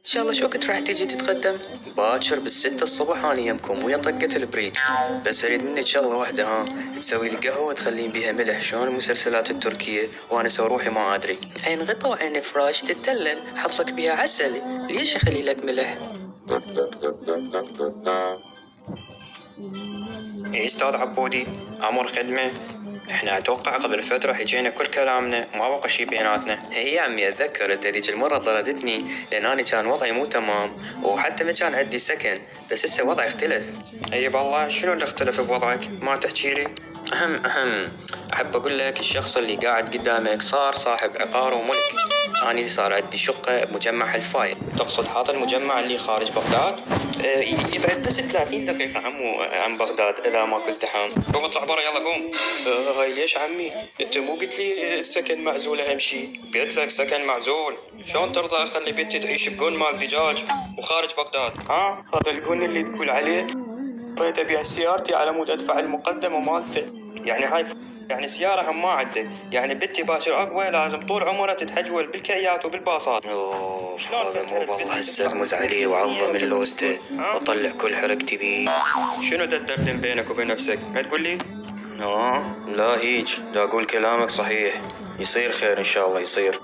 ان شاء الله شو وقت راح تيجي تتقدم؟ باكر بالستة الصبح انا يمكم ويا طقة البريد. بس اريد منك شغله واحده، تسوي لي قهوه وتخلين بيها ملح شلون المسلسلات التركيه، وانا اسوي روحي ما ادري. عين غطا وعين فراش تتدلل، حط بيها عسل، ليش اخلي لك ملح؟ اي استاذ عبودي، امر خدمه. احنا اتوقع قبل فترة حكينا كل كلامنا وما بقى شي بيناتنا. اي يا عمي اتذكر، انت ذيك المرة طردتني لان انا كان وضعي مو تمام، وحتى ما كان عندي سكن، بس هسه وضعي اختلف. اي بالله شنو اللي اختلف بوضعك؟ ما تحكي لي؟ احب اقول لك الشخص اللي قاعد قدامك صار صاحب عقار وملك. اني صار عندي شقة بمجمع الفايد. تقصد هذا المجمع اللي خارج بغداد؟ يبعد بس 30 دقيقة عمو عن بغداد اذا ماكو ازدحام. قوم اطلع برا يلا قوم. هاي ليش عمي؟ انت مو قلت لي سكن معزول اهم شي؟ قلت لك سكن معزول. شلون ترضى اخلي بنتي تعيش بقون مال دجاج وخارج بغداد؟ هذا القون اللي تقول عليه؟ ريت ابيع سيارتي على مود ادفع المقدمة مالته. يعني هاي يعني سيارة هم ما عندك، يعني بنتي باكر اقوى لازم طول عمرها تتهجول بالكيات وبالباصات. اوف هذا مو والله هسه اغمز عليه وعظم اللوزته واطلع كل حركتي بيه. شنو تدردن بينك وبين نفسك؟ ما تقول لي؟ لا هيج، لا اقول كلامك صحيح، يصير خير ان شاء الله يصير.